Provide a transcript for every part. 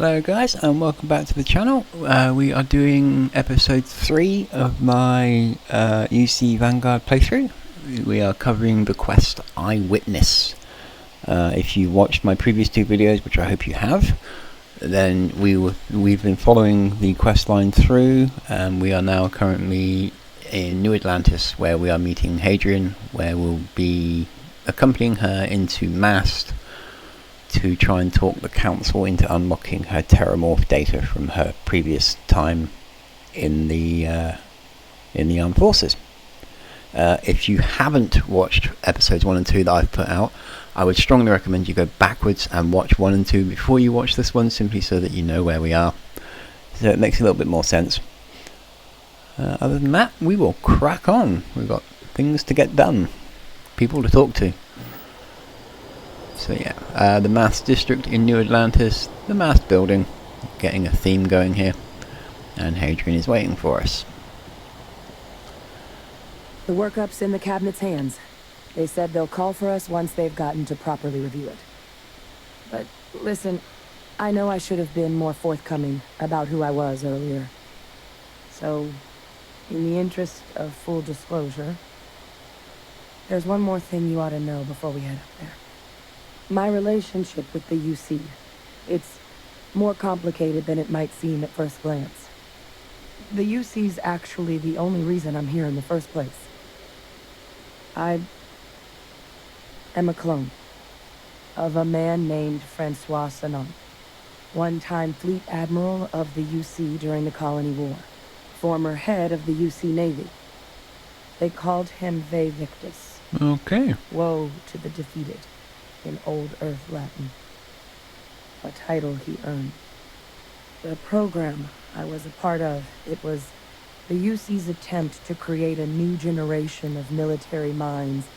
Hello guys and welcome back to the channel. We are doing episode 3 of my UC Vanguard playthrough. We are covering the quest Eyewitness. If you watched my previous 2 videos, which I hope you have, then we've been following the quest line through, and we are now currently in New Atlantis, where we are meeting Hadrian, where we'll be accompanying her into Mast to try and talk the council into unlocking her terramorph data from her previous time in the armed forces. If you haven't watched episodes 1 and 2 that I've put out, I would strongly recommend you go backwards and watch 1 and 2 before you watch this one, simply so that you know where we are, so it makes a little bit more sense. Other than that, we will crack on. We've got things to get done, people to talk to. So yeah, the Mast district in New Atlantis, the Mast building, getting a theme going here, and Hadrian is waiting for us. The workup's in the cabinet's hands. They said they'll call for us once they've gotten to properly review it. But listen, I know I should have been more forthcoming about who I was earlier. So, in the interest of full disclosure, there's one more thing you ought to know before we head up there. My relationship with the UC, it's more complicated than it might seem at first glance. The UC's actually the only reason I'm here in the first place. I am a clone of a man named Francois Sanon, one-time fleet admiral of the UC during the Colony War, former head of the UC Navy. They called him Ve Victus. Okay. Woe to the defeated, in Old Earth Latin, a title he earned. The program I was a part of, it was the UC's attempt to create a new generation of military minds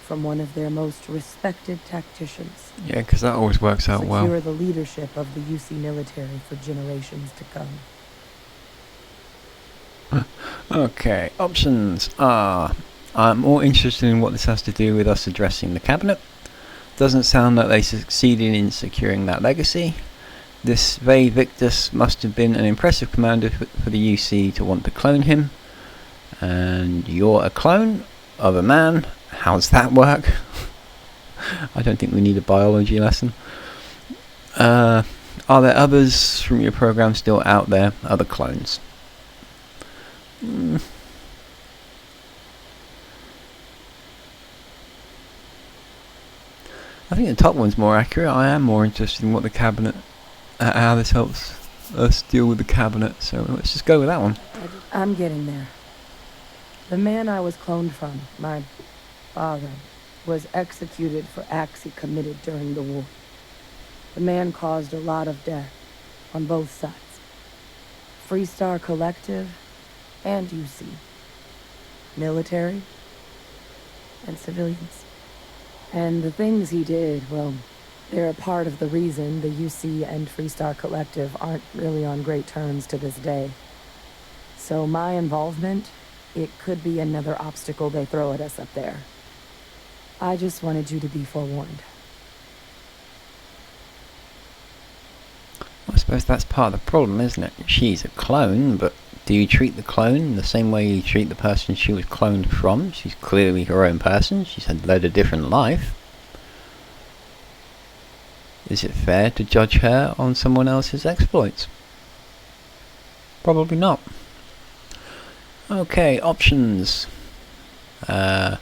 from one of their most respected tacticians. Yeah, because that always works out well. Secure the leadership of the UC military for generations to come. Okay, options are... I'm more interested in what this has to do with us addressing the cabinet. Doesn't sound like they succeeded in securing that legacy. This Ve Victus must have been an impressive commander for the UC to want to clone him. And you're a clone of a man. How's that work? I don't think we need a biology lesson. Are there others from your program still out there? Other clones? I think the top one's more accurate. I am more interested in what the cabinet, how this helps us deal with the cabinet, so let's just go with that one. I'm getting there. The man I was cloned from, my father, was executed for acts he committed during the war. The man caused a lot of death on both sides. Freestar Collective and UC. Military and civilians. And the things he did, well, they're a part of the reason the UC and Freestar Collective aren't really on great terms to this day. So my involvement, it could be another obstacle they throw at us up there. I just wanted you to be forewarned. I suppose that's part of the problem, isn't it? She's a clone, but do you treat the clone the same way you treat the person she was cloned from? She's clearly her own person. She's led a different life. Is it fair to judge her on someone else's exploits? Probably not. Okay, options. You're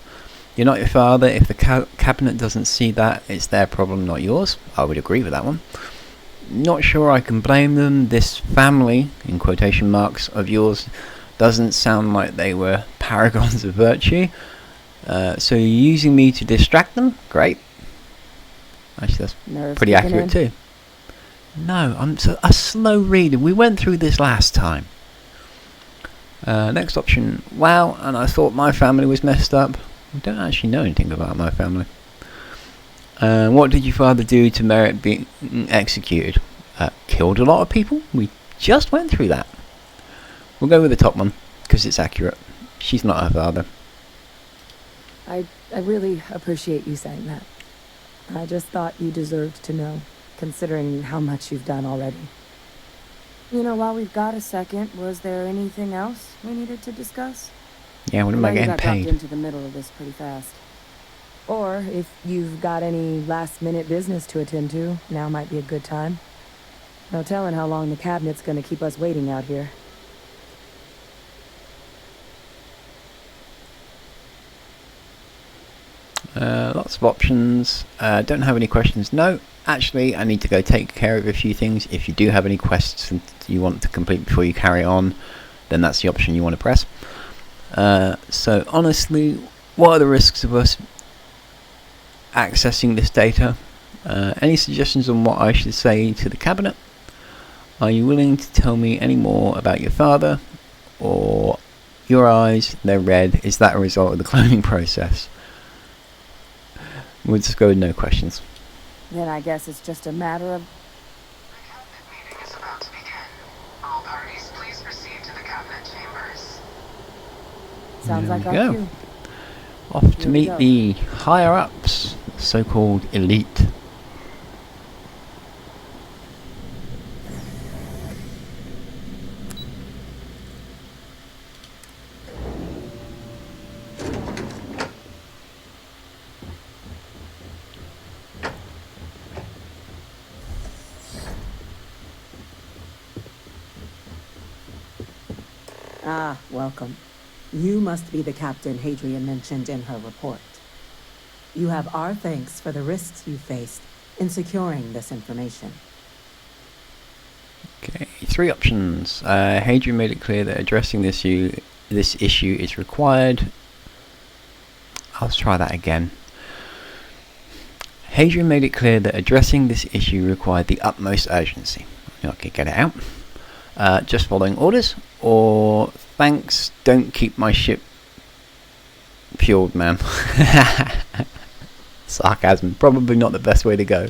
not your father. If the cabinet doesn't see that, it's their problem, not yours. I would agree with that one. Not sure I can blame them. This family, in quotation marks, of yours doesn't sound like they were paragons of virtue. So you're using me to distract them? Great. Actually, that's pretty accurate too. No, I'm a slow reader. We went through this last time. Next option. Wow, and I thought my family was messed up. I don't actually know anything about my family. What did your father do to merit being executed? Killed a lot of people? We just went through that. We'll go with the top one, because it's accurate. She's not her father. I really appreciate you saying that. I just thought you deserved to know, considering how much you've done already. You know, while we've got a second, was there anything else we needed to discuss? Yeah, when I am know I you getting got dropped paid? into the middle of this pretty fast. Or if you've got any last-minute business to attend to, now might be a good time. No telling how long the cabinet's gonna keep us waiting out here. Lots of options. Don't have any questions. No, actually, I need to go take care of a few things. If you do have any quests that you want to complete before you carry on, then that's the option you want to press. So honestly, what are the risks of us accessing this data? Any suggestions on what I should say to the cabinet? Are you willing to tell me any more about your father? Or your eyes, they're red. Is that a result of the cloning process? We'll just go with no questions. Then I guess it's just a matter of... The cabinet meeting is about to begin. All parties, please proceed to the cabinet chambers. Sounds There like we our go. cue. Off to Here we meet go. the higher-ups, so-called elite. Ah, welcome. You must be the Captain Hadrian mentioned in her report. You have our thanks for the risks you faced in securing this information. Okay, 3 options. Hadrian made it clear that addressing this issue is required. I'll try that again. Hadrian made it clear that addressing this issue required the utmost urgency. Okay, get it out. Just following orders, or thanks, don't keep my ship fueled, ma'am. Sarcasm, probably not the best way to go.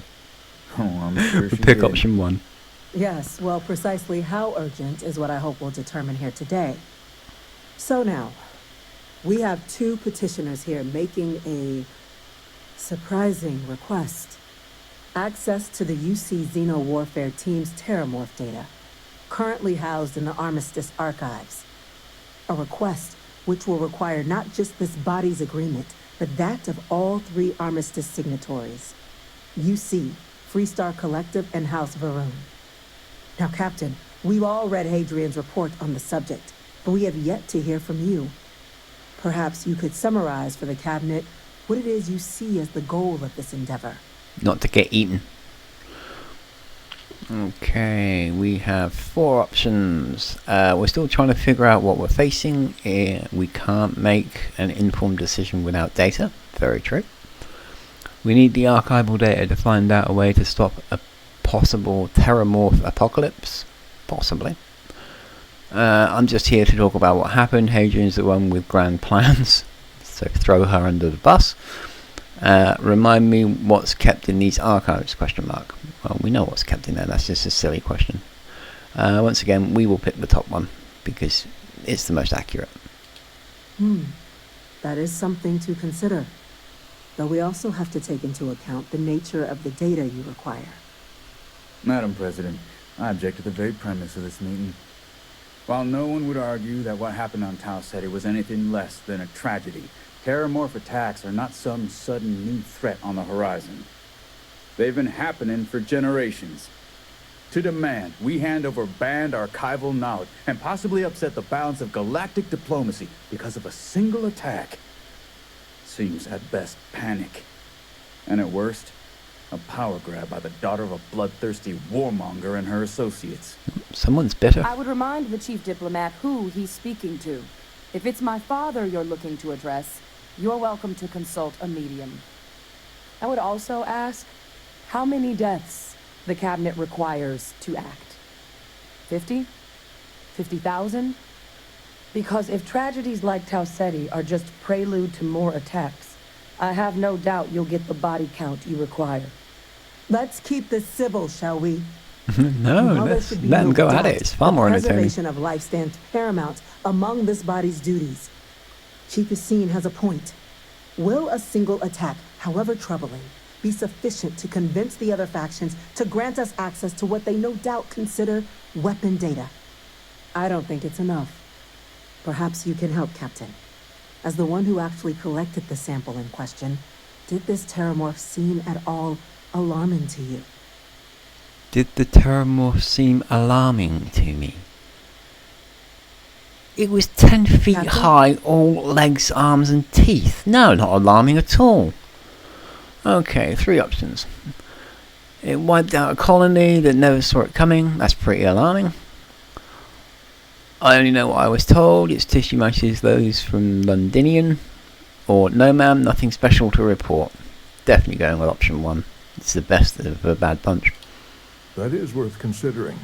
Oh, I'm sure she Pick did. option 1. Yes, well, precisely how urgent is what I hope we'll determine here today. So now, we have 2 petitioners here making a surprising request. Access to the UC Xeno Warfare Team's Terramorph data, currently housed in the Armistice archives. A request which will require not just this body's agreement, but that of all 3 Armistice signatories. UC, Freestar Collective, and House Varun. Now, Captain, we've all read Hadrian's report on the subject, but we have yet to hear from you. Perhaps you could summarize for the Cabinet what it is you see as the goal of this endeavor. Not to get eaten. Okay, we have 4 options. We're still trying to figure out what we're facing. We can't make an informed decision without data. Very true. We need the archival data to find out a way to stop a possible Terramorph apocalypse. Possibly. I'm just here to talk about what happened. Hadrian's the one with grand plans, so throw her under the bus. Remind me what's kept in these archives, question mark. Well, we know what's kept in there, that's just a silly question. Once again, we will pick the top one, because it's the most accurate. That is something to consider. Though we also have to take into account the nature of the data you require. Madam President, I object to the very premise of this meeting. While no one would argue that what happened on Tau Ceti was anything less than a tragedy, Terramorph attacks are not some sudden new threat on the horizon. They've been happening for generations. To demand we hand over banned archival knowledge and possibly upset the balance of galactic diplomacy because of a single attack seems at best panic, and at worst, a power grab by the daughter of a bloodthirsty warmonger and her associates. Someone's bitter. I would remind the chief diplomat who he's speaking to. If it's my father you're looking to address, you're welcome to consult a medium. I would also ask how many deaths the cabinet requires to act. 50? 50,000? Because if tragedies like Tau Ceti are just prelude to more attacks, I have no doubt you'll get the body count you require. Let's keep this civil, shall we? No, While there let's should be let them no go at doubt, it. It's far more the entertaining. preservation of life stands paramount among this body's duties. Chief Yassine has a point. Will a single attack, however troubling, be sufficient to convince the other factions to grant us access to what they no doubt consider weapon data. I don't think it's enough. Perhaps you can help, Captain. As the one who actually collected the sample in question, did this terramorph seem at all alarming to you? Did the terramorph seem alarming to me? It was 10 feet Captain? high, all legs, arms and teeth. No, not alarming at all. Okay, 3 options. It wiped out a colony that never saw it coming. That's pretty alarming. I only know what I was told. Its tissue matches those from Londinian. Or no ma'am, nothing special to report. Definitely going with option 1. It's the best of a bad bunch. That is worth considering.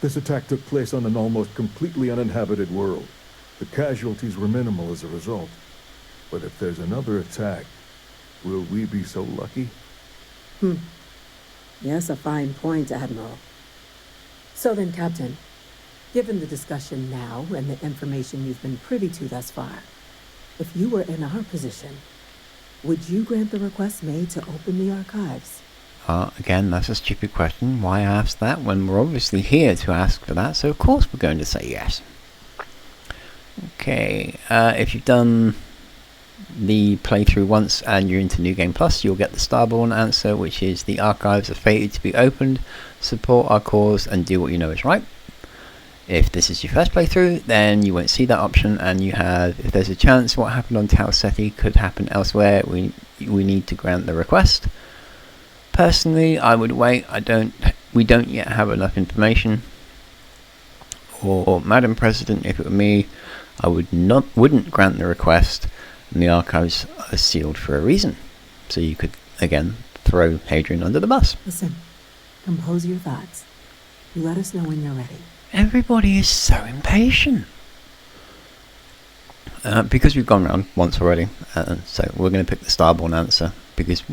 This attack took place on an almost completely uninhabited world. The casualties were minimal as a result. But if there's another attack, will we be so lucky? Yes, a fine point, Admiral. So then, Captain, given the discussion now and the information you've been privy to thus far, if you were in our position, would you grant the request made to open the archives? Again, that's a stupid question. Why ask that when we're obviously here to ask for that, so of course we're going to say yes. Okay, if you've done the playthrough once and you're into New Game Plus, you'll get the Starborn answer, which is the archives are fated to be opened, support our cause and do what you know is right. If this is your first playthrough, then you won't see that option, and you have, if there's a chance what happened on Tau Ceti could happen elsewhere, we need to grant the request. Personally, I would wait. We don't yet have enough information. Or Madam President, if it were me, I wouldn't grant the request, and the archives are sealed for a reason. So you could again throw Hadrian under the bus. Listen, compose your thoughts. You let us know when you're ready. Everybody is so impatient. Because we've gone round once already, so we're going to pick the Starborn answer, because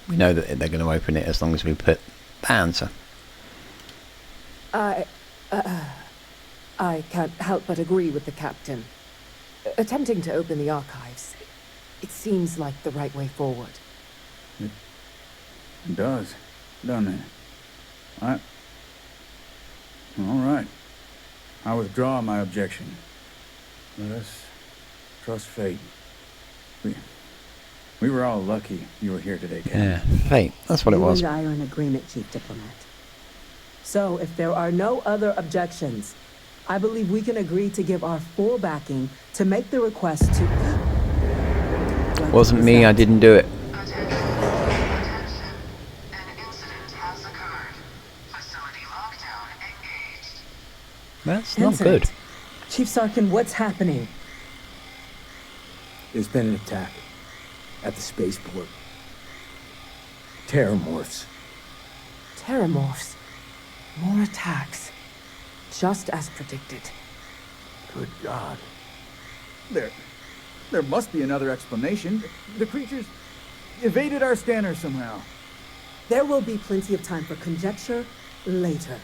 we know that they're going to open it as long as we put the answer. I can't help but agree with the captain. Attempting to open the archives, it seems like the right way forward. It does, doesn't it? All right. I withdraw my objection. Let us trust fate. We were all lucky you were here today, Captain. Yeah, fate. That's what it was. You and I are in agreement, Chief Diplomat. So, if there are no other objections, I believe we can agree to give our full backing to make the request to... Wasn't me, I didn't do it. Attention. An incident has occurred. Facility lockdown engaged. That's not good. Chief Sarkin, what's happening? There's been an attack at the spaceport. Terramorphs. Terramorphs. More attacks. Just as predicted. Good God. There must be another explanation. The creatures evaded our scanner somehow. There will be plenty of time for conjecture later.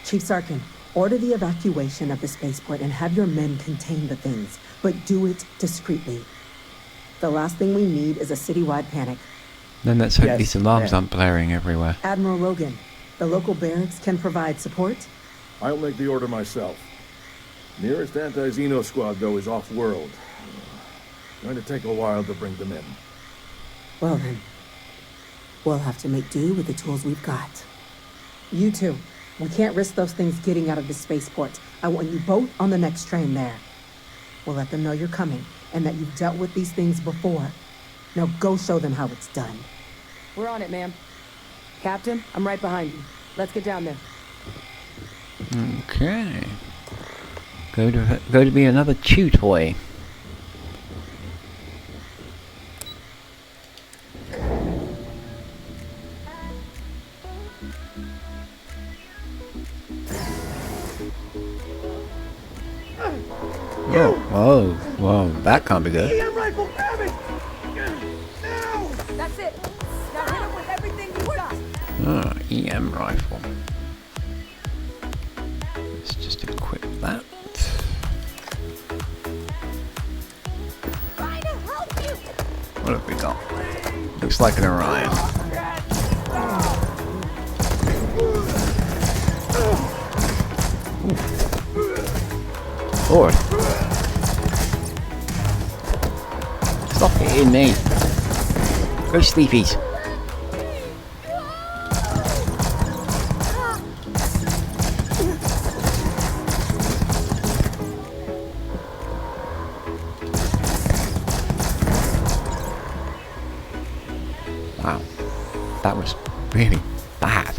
Chief Sarkin, order the evacuation of the spaceport and have your men contain the things, but do it discreetly. The last thing we need is a citywide panic. Then let's hope Yes, these alarms ma'am. aren't blaring everywhere. Admiral Logan, the local barracks can provide support. I'll make the order myself. Nearest anti-Xeno squad, though, is off-world. Going to take a while to bring them in. Well then, we'll have to make do with the tools we've got. You two, we can't risk those things getting out of the spaceport. I want you both on the next train there. We'll let them know you're coming and that you've dealt with these things before. Now go show them how it's done. We're on it, ma'am. Captain, I'm right behind you. Let's get down there. Okay. Go to be another chew toy. Oh, whoa, that can't be good. That's it. Now hit him with everything you got. Oh, EM rifle. Let's just equip that. Trying to help you. What have we got? Looks like an Orion. forth. Stop hitting me. Go sleepies. Wow, that was really bad.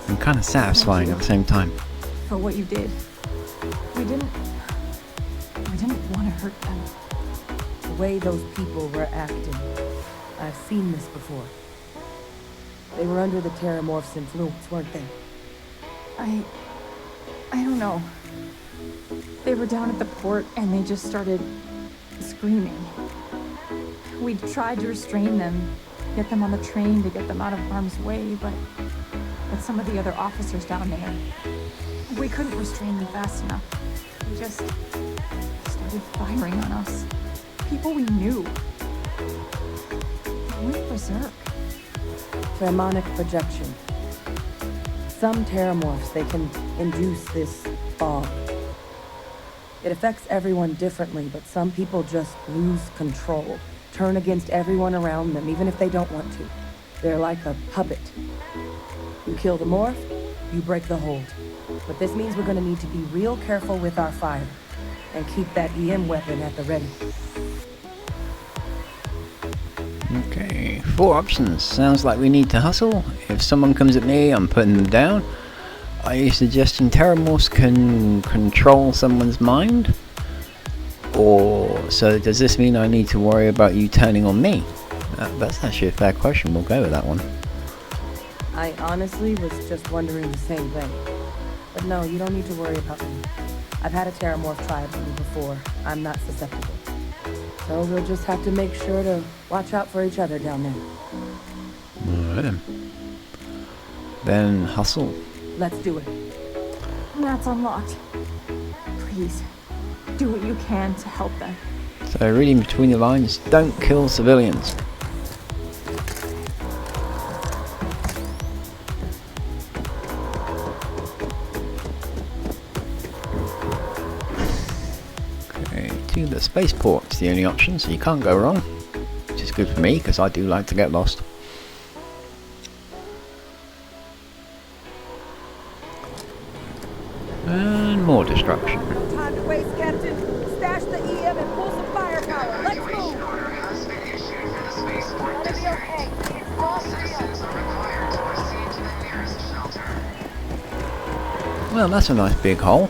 And kind of satisfying at the same time. For what you did. We didn't want to hurt them. The way those people were acting, I've seen this before. They were under the Terramorph's influence, weren't they? I don't know. They were down at the port and they just started screaming. We tried to restrain them, get them on the train to get them out of harm's way, but with some of the other officers down there, we couldn't restrain them fast enough. They just started firing on us. People we knew. They went berserk. Pheromonic projection. Some Terramorphs, they can induce this fog. It affects everyone differently, but some people just lose control, turn against everyone around them, even if they don't want to. They're like a puppet. You kill the morph, you break the hold. But this means we're gonna need to be real careful with our fire, and keep that EM weapon at the ready. Okay, 4 options. Sounds like we need to hustle. If someone comes at me, I'm putting them down. Are you suggesting Terramorphs can control someone's mind? Or, so does this mean I need to worry about you turning on me? That's actually a fair question. We'll go with that one. I honestly was just wondering the same thing. But no, you don't need to worry about me. I've had a Terramorph try it on me before. I'm not susceptible. So we'll just have to make sure to watch out for each other down there. Alright then hustle. Let's do it. That's unlocked. Please, do what you can to help them. So reading between the lines, don't kill civilians. Okay, to the spaceport's the only option, so you can't go wrong. Which is good for me, because I do like to get lost. And more destruction. No time to waste, Captain. Stash the EM and pull some firepower. Let's Evacuation move. order has been issued for the spaceport Gonna be district. okay. All citizens are required to proceed to the nearest shelter. Well, that's a nice big hole.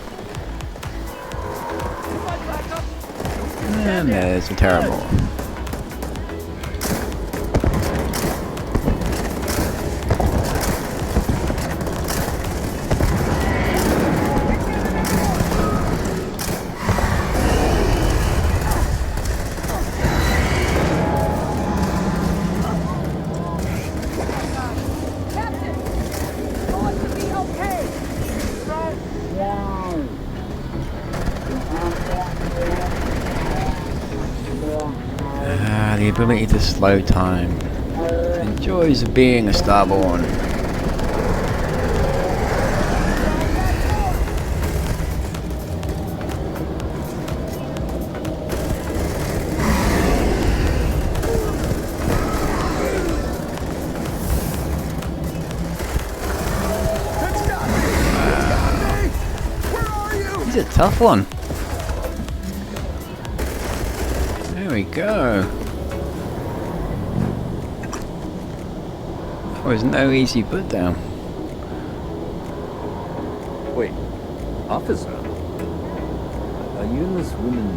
And there's a Terramorph. The ability to slow time. The joys of being a Starborn. He's a tough one. There we go. That was no easy put down. Wait, officer? Are you and this woman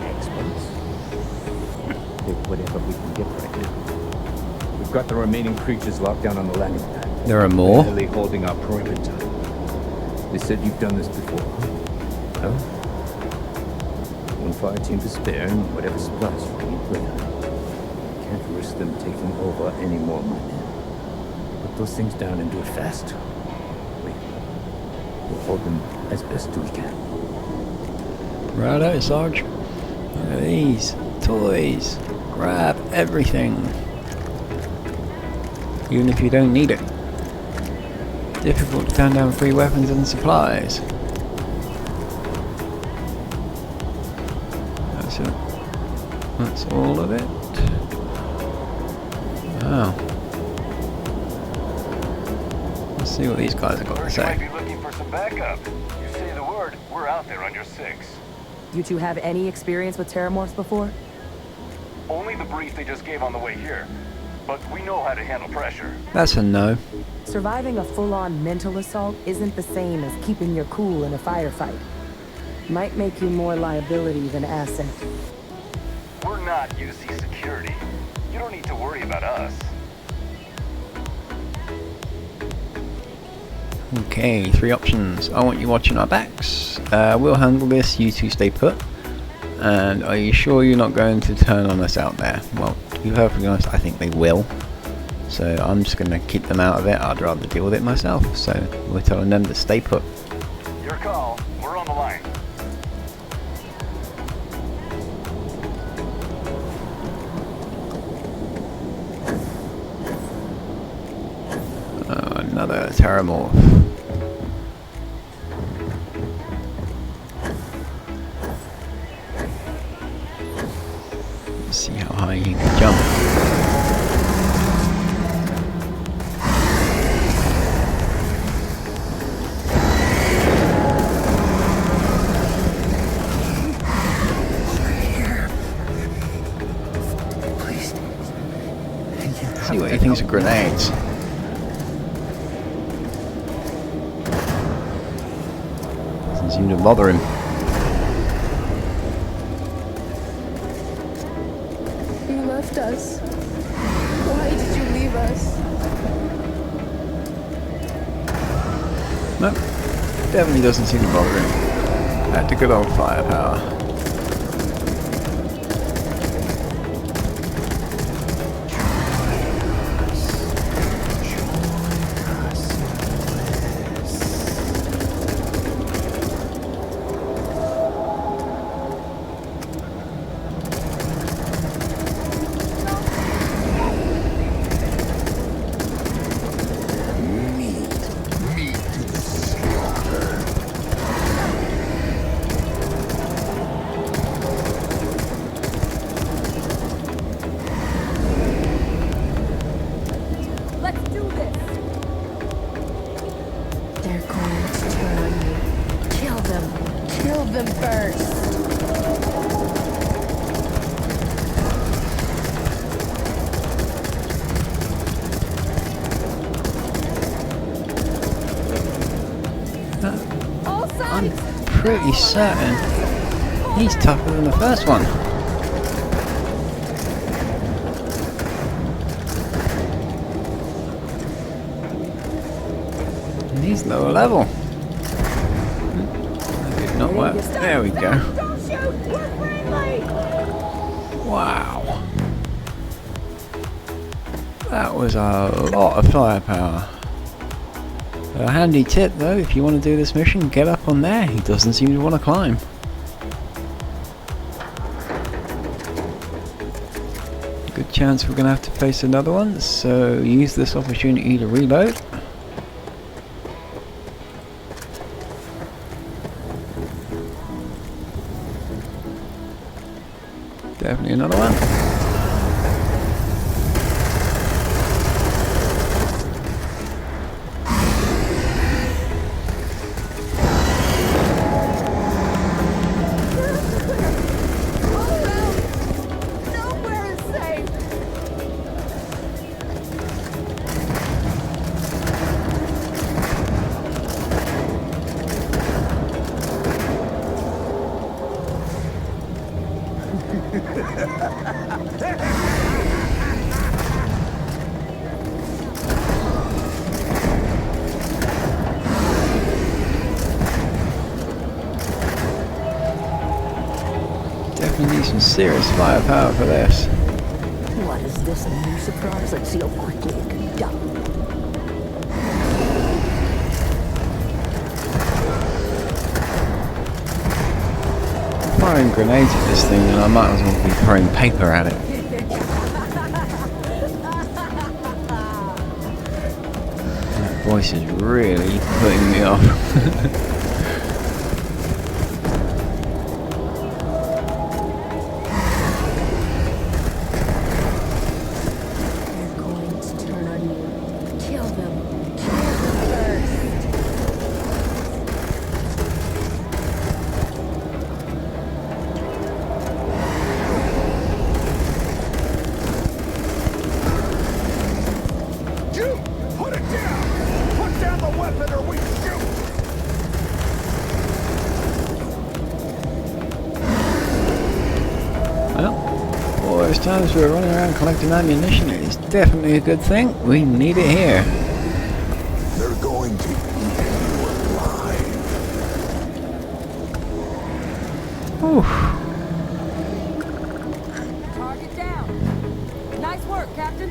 experts? Take whatever we can get right now. We've got the remaining creatures locked down on the landing pad. There are more? Barely holding our perimeter. They said you've done this before. Well, one fire team to spare and whatever supplies you need later. Can't risk them taking over any more of my men. Put those things down and do it fast. We'll hold them as best we can. Righto, Sarge. Look at these toys. Grab everything. Even if you don't need it. Difficult to turn down free weapons and supplies. That's it. That's all of it. Wow. Let's see what these guys have got to You say. might be looking for some backup. You say the word, we're out there on your 6. You two have any experience with terramorphs before? Only the brief they just gave on the way here. But we know how to handle pressure. That's a no. Surviving a full-on mental assault isn't the same as keeping your cool in a firefight. Might make you more liability than asset. We're not UC security. You don't need to worry about us. Okay, 3 options. I want you watching our backs. We'll handle this, you two stay put. And are you sure you're not going to turn on us out there? Well, to be perfectly honest, I think they will. So I'm just going to keep them out of it. I'd rather deal with it myself. So we're telling them to stay put. Your call. We're on the line. Another terramorph. Let's see how high he can jump. See what he thinks of grenades. Doesn't seem to bother him. You left us. Why did you leave us? Nope. Definitely doesn't seem to bother him. Had the good old firepower. They're going to turn on you. Kill them. Kill them first. I'm pretty certain he's tougher than the first one. And he's lower level. That did not work. There we go. Don't shoot! We're friendly! Wow. That was a lot of firepower. A handy tip though, if you want to do this mission, get up on there. He doesn't seem to want to climb. Good chance we're going to have to face another one, so use this opportunity to reload. Definitely another one. Definitely need some serious firepower for this. What is this, a new surprise? Let's see how quickly it can be done. Firing grenades at this thing, and I might as well be throwing paper at it. That boy voice is really putting me off. They're going to turn on you. Kill them. Kill them first. You! Put it down! Put down the weapon or we shoot! Well, all those times we were running around collecting ammunition, it is definitely a good thing. We need it here. They're going to eat you alive. Oof. Target down. Nice work, Captain.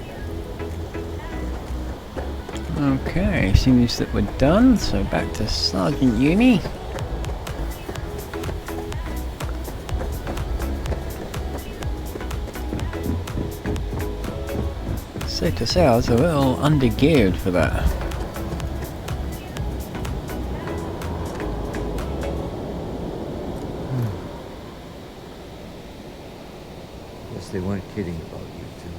Okay, seems that we're done, so back to Sergeant Yumi. Safe to say I was a little undergeared for that. Guess they weren't kidding about you two.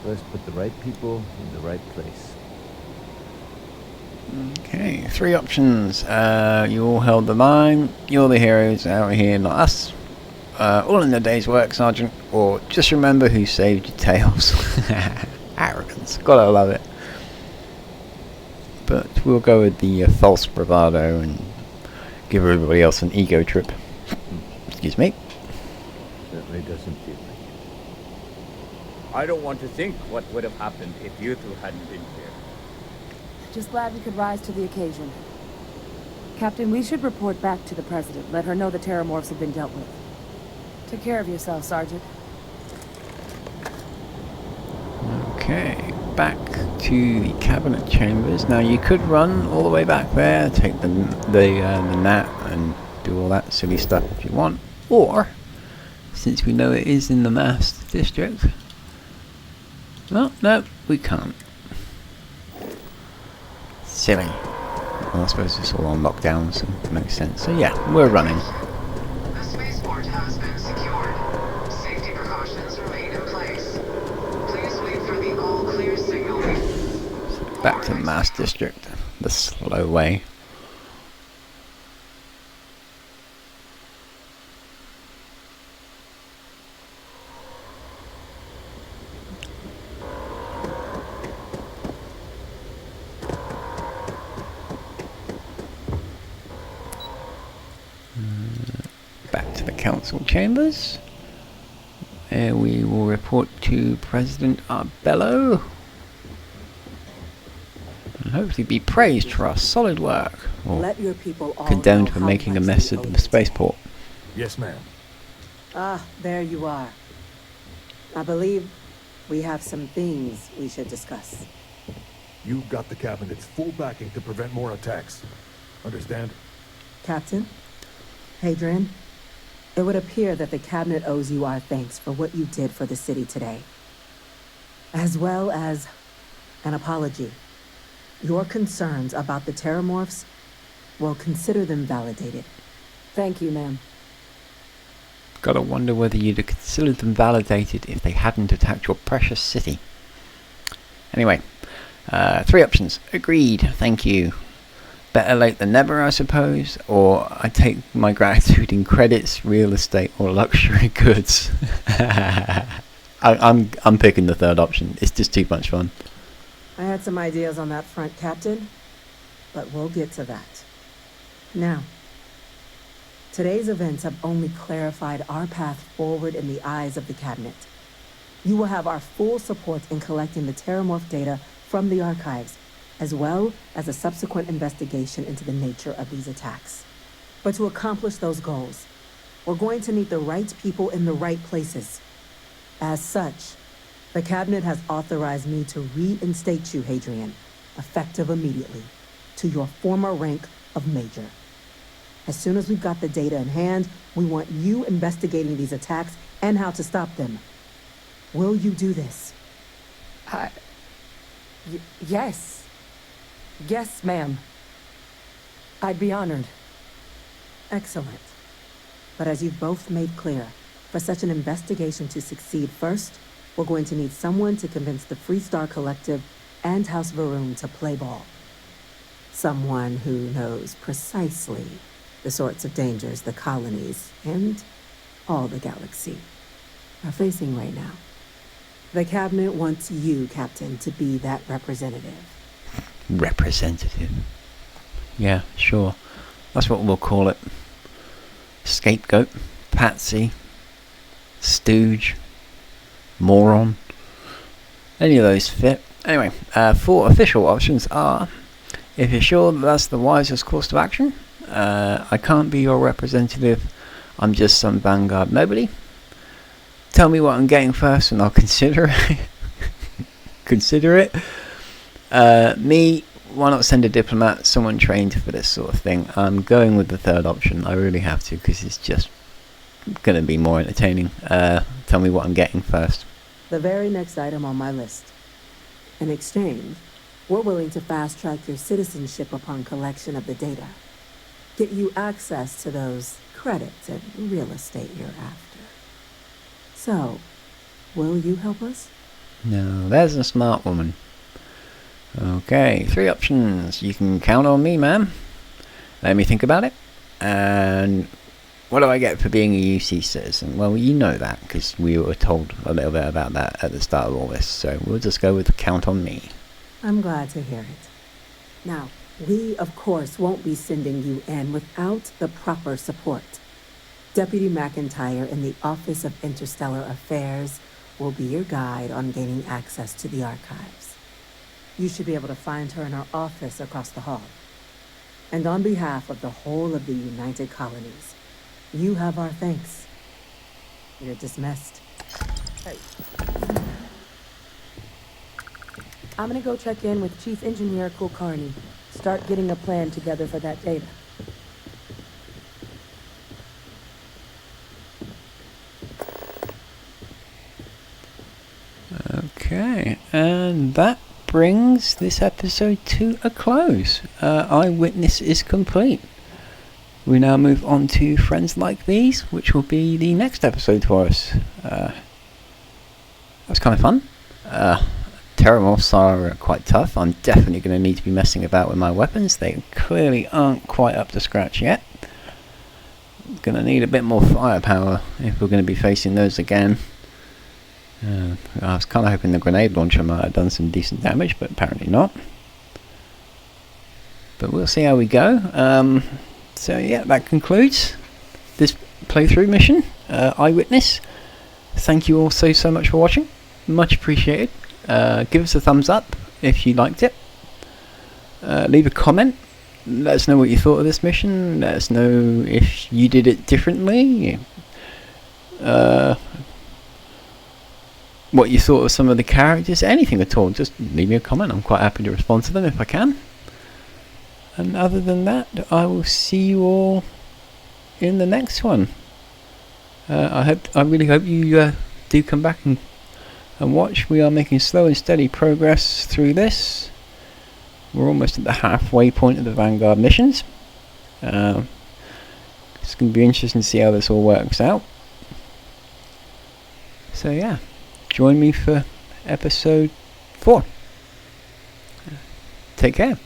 Let's put the right people in the right place. Okay, 3 options. You all held the line. You're the heroes out here, not us. All in the day's work, Sergeant. Or just remember who saved your tails. Arrogance. Gotta love it. But we'll go with the false bravado and give everybody else an ego trip. Excuse me. Certainly doesn't feel like it. I don't want to think what would have happened if you two hadn't been here. Just glad we could rise to the occasion. Captain, we should report back to the President. Let her know the Terramorphs have been dealt with. Take care of yourself, Sergeant. Okay, back to the cabinet chambers. Now you could run all the way back there, take the nap and do all that silly stuff if you want. Or, since we know it is in the Mast District, well, no, we can't. Silly. Well, I suppose it's all on lockdown, so it makes sense. So yeah, we're running. The spaceport has been secured. Safety precautions remain in place. Please wait for the all-clear signal. Back to the Mast District, the slow way. Back to the council chambers, where we will report to President Arbello and hopefully be praised for our solid work, or Let your people all condemned know for how making a much mess we of owe the you. spaceport. Yes, ma'am. Ah, there you are. I believe we have some things we should discuss. You've got the cabinet's full backing to prevent more attacks. Understand? Captain, Hadrian, it would appear that the cabinet owes you our thanks for what you did for the city today, as well as an apology. Your concerns about the Terramorphs, well, consider them validated. Thank you, ma'am. Gotta wonder whether you'd have considered them validated if they hadn't attacked your precious city. Anyway, 3 options. Agreed, thank you. Better late than never, I suppose, or I take my gratitude in credits, real estate, or luxury goods. I'm picking the 3rd option. It's just too much fun. I had some ideas on that front, Captain, but we'll get to that. Now, today's events have only clarified our path forward in the eyes of the cabinet. You will have our full support in collecting the Terramorph data from the archives, as well as a subsequent investigation into the nature of these attacks. But to accomplish those goals, we're going to need the right people in the right places. As such, the cabinet has authorized me to reinstate you, Hadrian, effective immediately, to your former rank of Major. As soon as we've got the data in hand, we want you investigating these attacks and how to stop them. Will you do this? Yes. Yes, ma'am. I'd be honored. Excellent. But as you've both made clear, for such an investigation to succeed first, we're going to need someone to convince the Freestar Collective and House Varun to play ball. Someone who knows precisely the sorts of dangers the colonies and all the galaxy are facing right now. The cabinet wants you, Captain, to be that representative. Representative. Yeah, sure. That's what we'll call it. Scapegoat, patsy, stooge, moron. Any of those fit. Anyway, 4 official options are: if you're sure that that's the wisest course of action, I can't be your representative, I'm just some Vanguard nobody. Tell me what I'm getting first and I'll consider it. Consider it. Me, why not send a diplomat, someone trained for this sort of thing? I'm going with the third option. I really have to, because it's just going to be more entertaining. Tell me what I'm getting first. The very next item on my list. In exchange, we're willing to fast-track your citizenship upon collection of the data. Get you access to those credits and real estate you're after. So, will you help us? No, there's a smart woman. Okay, 3 options. You can count on me, ma'am. Let me think about it. And what do I get for being a UC citizen? Well, you know that, because we were told a little bit about that at the start of all this. So we'll just go with count on me. I'm glad to hear it. Now, we, of course, won't be sending you in without the proper support. Deputy McIntyre in the Office of Interstellar Affairs will be your guide on gaining access to the archives. You should be able to find her in her office across the hall. And on behalf of the whole of the United Colonies, you have our thanks. You're dismissed. Hey. I'm gonna go check in with Chief Engineer Kulkarni. Start getting a plan together for that data. Okay, and that brings this episode to a close. Eyewitness is complete. We now move on to Friends Like These, which will be the next episode for us. That was kind of fun. Terramorphs are quite tough. I'm definitely going to need to be messing about with my weapons. They clearly aren't quite up to scratch yet. Going to need a bit more firepower if we're going to be facing those again. I was kind of hoping the grenade launcher might have done some decent damage, but apparently not. But we'll see how we go. So yeah, that concludes this playthrough mission, Eyewitness. Thank you all so much for watching. Much appreciated. Give us a thumbs up if you liked it. Leave a comment. Let us know what you thought of this mission. Let us know if you did it differently. What you thought of some of the characters. Anything at all. Just leave me a comment. I'm quite happy to respond to them if I can. And other than that, I will see you all in the next one. I really hope you do come back and watch. We are making slow and steady progress through this. We're almost at the halfway point of the Vanguard missions. It's going to be interesting to see how this all works out. So yeah, join me for episode 4. Take care.